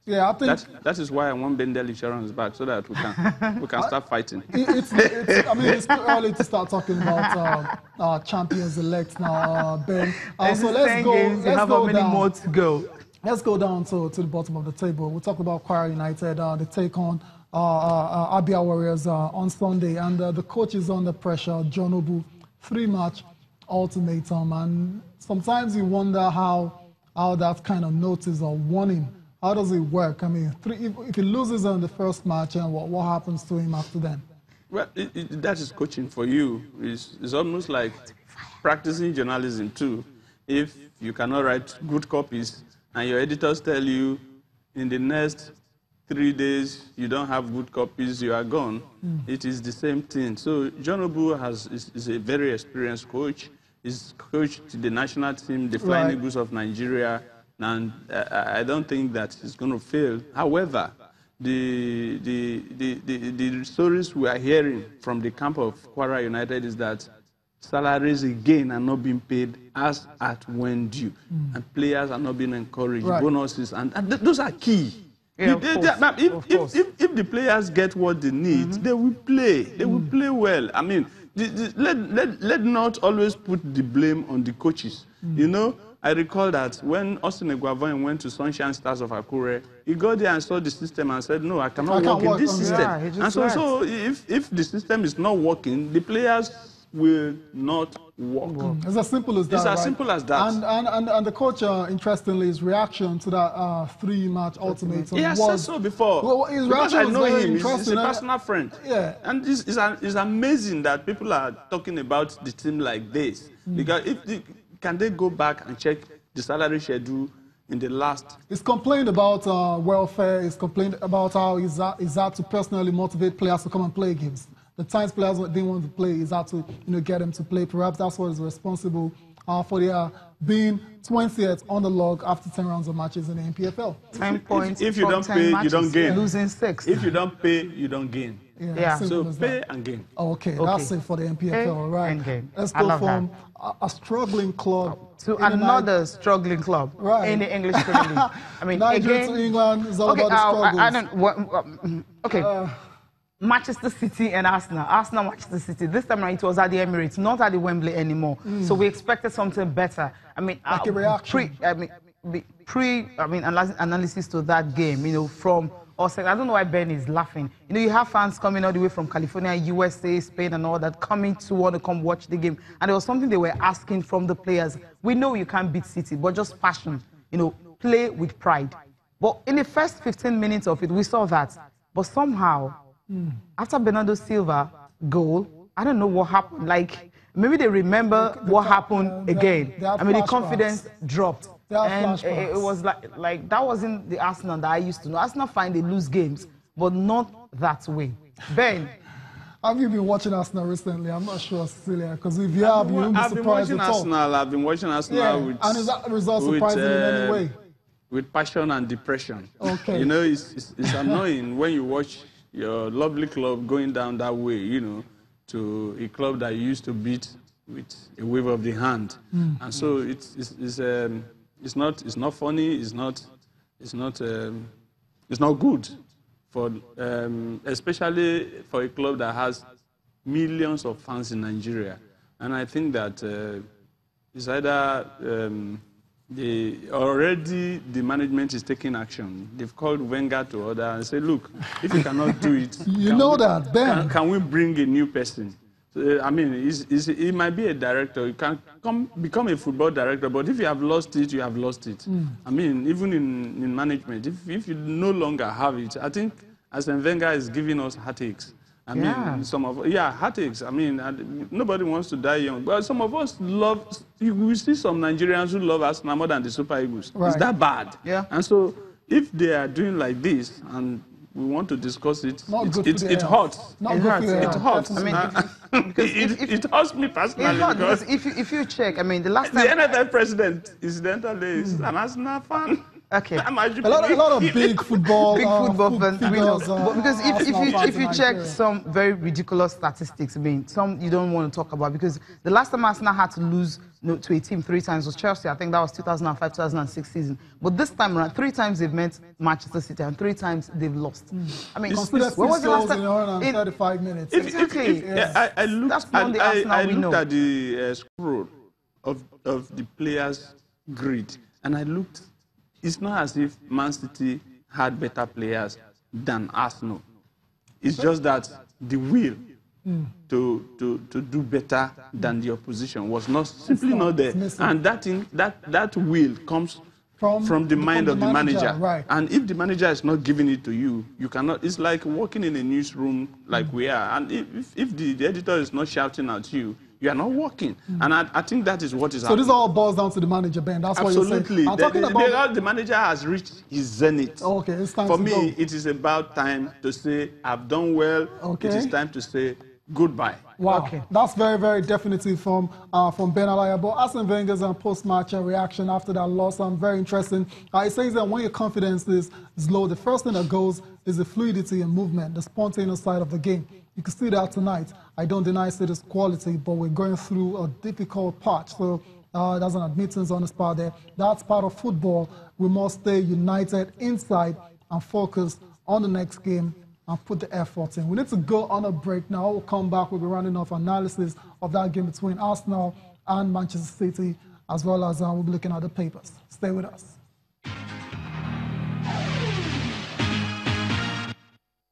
Yeah, I think that is why I want Bendel Insurance back so that we can start fighting. I mean, it's too early to start talking about champions elect now, Ben. So let's go. Games, you have how many more to go? Let's go down to the bottom of the table. We'll talk about Kwara United. They take on Abia Warriors on Sunday, and the coach is under pressure. John Obu, 3-match ultimatum, and sometimes you wonder how that kind of notice or warning. How does it work? I mean, if he loses on the first match, and what happens to him after then? Well, that is coaching for you. It's almost like practicing journalism too. If you cannot write good copies and your editors tell you in the next 3 days you don't have good copies, you are gone, it is the same thing. So John Obu is a very experienced coach. He's coached the national team, the Flying Eagles of Nigeria, and I don't think that he's going to fail. However, the stories we are hearing from the camp of Kwara United is that salaries again are not being paid as at when due, and players are not being encouraged, bonuses, and those are key. Yeah, if the players get what they need, they will play. They will play well. I mean, let not always put the blame on the coaches. You know, I recall that when Austin Eguavoen went to Sunshine Stars of Akure, he got there and saw the system and said, no, I cannot work in this system. Yeah, and so if the system is not working, the players will not work. It's as simple as that. It's as simple as that. And the coach, interestingly, his reaction to that 3-match ultimatum he has said so before. Well, his reaction I know was him. He's a personal friend. Yeah. And it's amazing that people are talking about the team like this. Because can they go back and check the salary schedule in the last? He's complained about welfare. He's complained about how he's had to personally motivate players to come and play games. The times players didn't want to play, he's had to get them to play. Perhaps that's what is responsible for their being 20th on the log after 10 rounds of matches in the NPFL. 10 points. If you don't pay, you don't gain. Losing 6. If you don't pay, you don't gain. Yeah. So pay and gain. Okay, that's it for the NPFL, right? Let's go from a struggling club to another struggling club in the English Premier League. I mean, Nigeria to England is all about the struggles. Okay. Manchester City and Arsenal. Arsenal, Manchester City. This time around, it was at the Emirates, not at the Wembley anymore. So we expected something better. I mean, like a reaction. Analysis to that game, you know, from us. I don't know why Ben is laughing. You know, you have fans coming all the way from California, USA, Spain, and all that, coming to want to come watch the game. And there was something they were asking from the players. We know you can't beat City, but just passion. You know, play with pride. But in the first 15 minutes of it, we saw that. But somehow, after Bernardo Silva goal, I don't know what happened. Like, maybe they remember what happened again. I mean, the confidence dropped. And it was like that wasn't the Arsenal that I used to know. Arsenal find they lose games, but not that way. Ben, have you been watching Arsenal recently? I'm not sure, Cecilia, because if you have, you won't be surprised at all. I've been watching Arsenal with... And is that result surprising in any way? With passion and depression. Okay. You know, it's annoying when you watch your lovely club going down that way, you know, to a club that you used to beat with a wave of the hand. And so it's not funny, it's not good for especially for a club that has millions of fans in Nigeria. And I think that it's either already the management is taking action. They've called Wenger to order and said, look, if you cannot do it, can we bring a new person? I mean, it might be a director. You can become a football director, but if you have lost it, you have lost it. I mean, even in management, if you no longer have it, I think Arsene Wenger is giving us heartaches. I mean, heartaches. I mean, nobody wants to die young. But some of us love, we see some Nigerians who love Arsenal more than the Super Eagles. It's that bad. Yeah. And so, if they are doing like this, and we want to discuss it, it hurts. It hurts. I mean, because it hurts me personally. Because if you check, I mean, the last time... The NFL president, incidentally, is an Arsenal fan. Okay. A lot of big football fans. Because if you check some very ridiculous statistics, I mean, some you don't want to talk about, because the last time Arsenal had to lose to a team 3 times was Chelsea. I think that was 2005-2006 season. But this time around, 3 times they've met Manchester City and 3 times they've lost. I mean, when was the last time? In 135 minutes. Exactly. I looked at the scroll of the players' grid, and I looked. It's not as if Man City had better players than Arsenal. It's just that the will to do better than the opposition was simply not there. And that will comes from the mind of the manager. Right. And if the manager is not giving it to you, you cannot. It's like working in a newsroom like we are. And if the editor is not shouting at you, you are not working. And I think that is what is happening. So this all boils down to the manager, Ben. That's what you're saying. Absolutely. I'm talking about the manager has reached his zenith. Okay, it's time For to me, go. it is about time to say, I've done well. Okay. It is time to say goodbye. Wow, Okay. that's very, very definitive from Ben Alaiya. But Arsene Wenger's post-match reaction after that loss, very interesting. He says that when your confidence is low, the first thing that goes is the fluidity and movement, the spontaneous side of the game. You can see that tonight. I don't deny City's quality, but we're going through a difficult patch. So there's an admittance on his part there. That's part of football. We must stay united inside and focus on the next game and put the effort in. We need to go on a break now. We'll come back. We'll be running off analysis of that game between Arsenal and Manchester City, as well as we'll be looking at the papers. Stay with us.